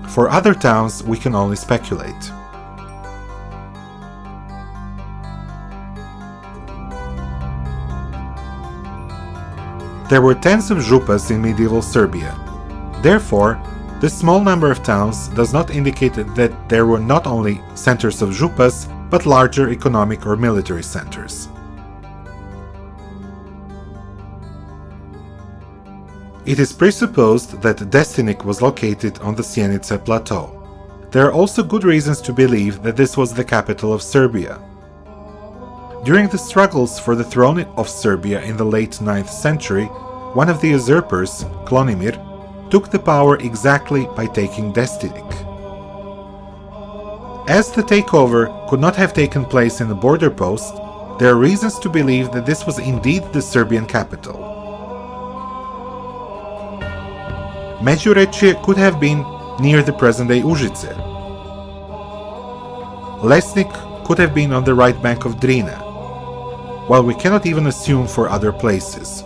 For other towns, we can only speculate. There were tens of župas in medieval Serbia. Therefore, this small number of towns does not indicate that there were not only centers of župas, but larger economic or military centers. It is presupposed that Destinik was located on the Sjenica plateau. There are also good reasons to believe that this was the capital of Serbia. During the struggles for the throne of Serbia in the late 9th century, one of the usurpers, Klonimir, took the power exactly by taking Destinik. As the takeover could not have taken place in a border post, there are reasons to believe that this was indeed the Serbian capital. Međurečje could have been near the present-day Užice. Lesnik could have been on the right bank of Drina, while we cannot even assume for other places.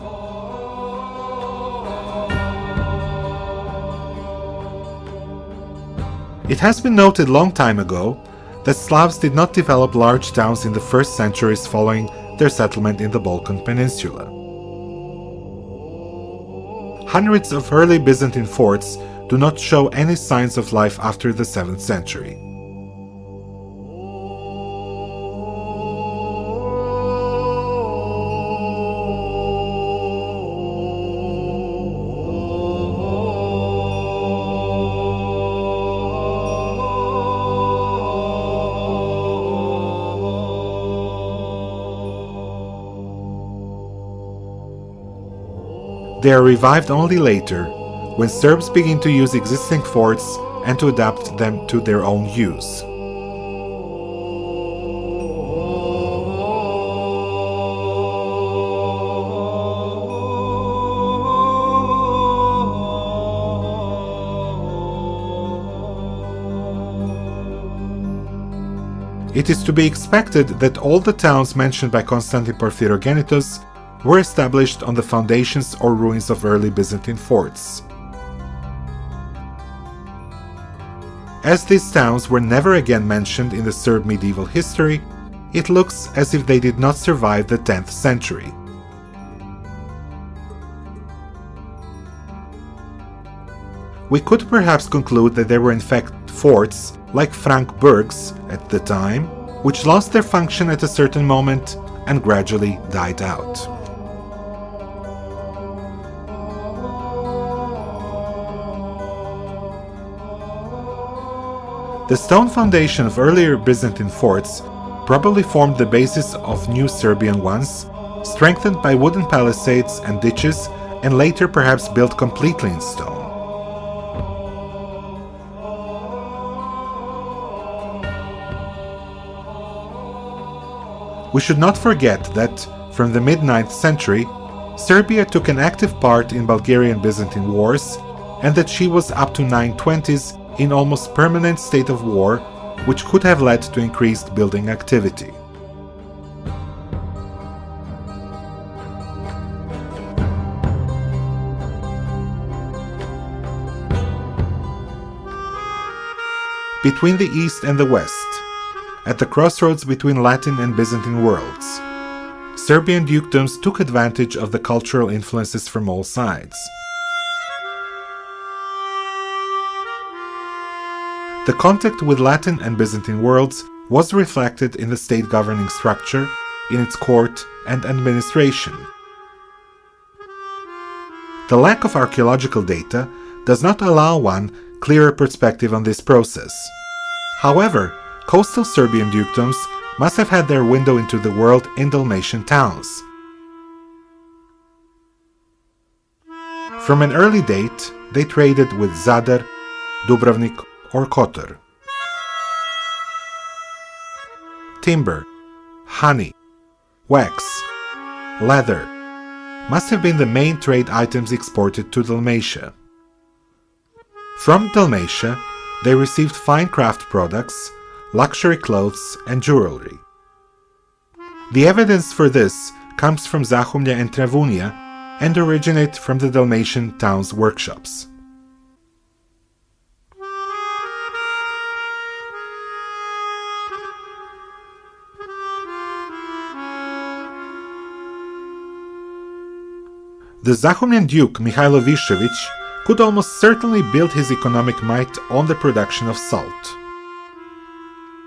It has been noted long time ago that Slavs did not develop large towns in the first centuries following their settlement in the Balkan Peninsula. Hundreds of early Byzantine forts do not show any signs of life after the 7th century. They are revived only later, when Serbs begin to use existing forts and to adapt them to their own use. It is to be expected that all the towns mentioned by Constantine Porphyrogenitus were established on the foundations or ruins of early Byzantine forts. As these towns were never again mentioned in the Serb medieval history, it looks as if they did not survive the 10th century. We could perhaps conclude that there were in fact forts, like Frankburgs at the time, which lost their function at a certain moment and gradually died out. The stone foundation of earlier Byzantine forts probably formed the basis of new Serbian ones, strengthened by wooden palisades and ditches, and later perhaps built completely in stone. We should not forget that, from the mid-9th century, Serbia took an active part in Bulgarian-Byzantine wars, and that she was up to 920s in almost permanent state of war, which could have led to increased building activity. Between the East and the West, at the crossroads between Latin and Byzantine worlds, Serbian dukedoms took advantage of the cultural influences from all sides. The contact with Latin and Byzantine worlds was reflected in the state governing structure, in its court and administration. The lack of archaeological data does not allow one clearer perspective on this process. However, coastal Serbian dukedoms must have had their window into the world in Dalmatian towns. From an early date, they traded with Zadar, Dubrovnik, or Kotor. Timber, honey, wax, leather must have been the main trade items exported to Dalmatia. From Dalmatia, they received fine craft products, luxury clothes, and jewelry. The evidence for this comes from Zahumlja and Travunia and originate from the Dalmatian towns' workshops. The Zahumljan Duke Mihailo Višević could almost certainly build his economic might on the production of salt.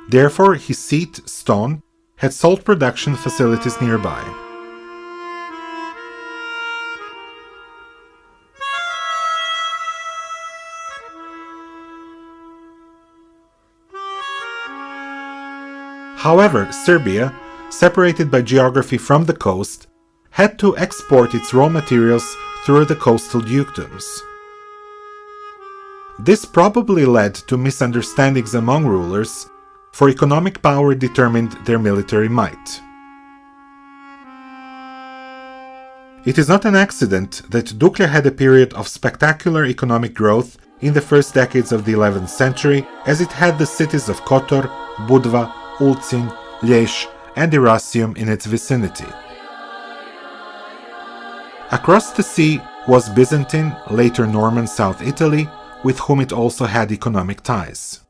Therefore, his seat, Ston, had salt production facilities nearby. However, Serbia, separated by geography from the coast, had to export its raw materials through the coastal dukedoms. This probably led to misunderstandings among rulers, for economic power determined their military might. It is not an accident that Duklja had a period of spectacular economic growth in the first decades of the 11th century, as it had the cities of Kotor, Budva, Ulcinj, Ljesh, and Irasium in its vicinity. Across the sea was Byzantine, later Norman South Italy, with whom it also had economic ties.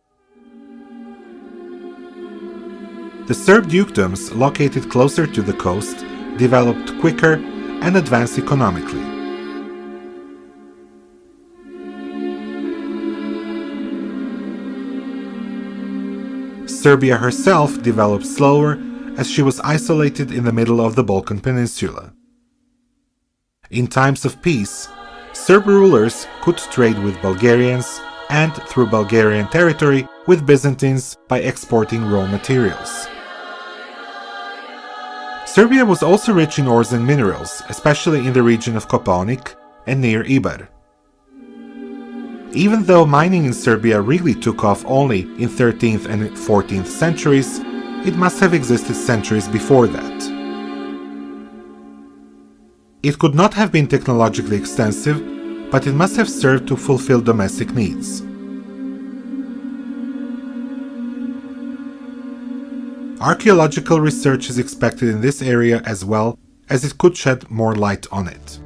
The Serb dukedoms, located closer to the coast, developed quicker and advanced economically. Serbia herself developed slower, as she was isolated in the middle of the Balkan Peninsula. In times of peace, Serb rulers could trade with Bulgarians and, through Bulgarian territory, with Byzantines by exporting raw materials. Serbia was also rich in ores and minerals, especially in the region of Kopaonik and near Ibar. Even though mining in Serbia really took off only in 13th and 14th centuries, it must have existed centuries before that. It could not have been technologically extensive, but it must have served to fulfill domestic needs. Archaeological research is expected in this area as well, as it could shed more light on it.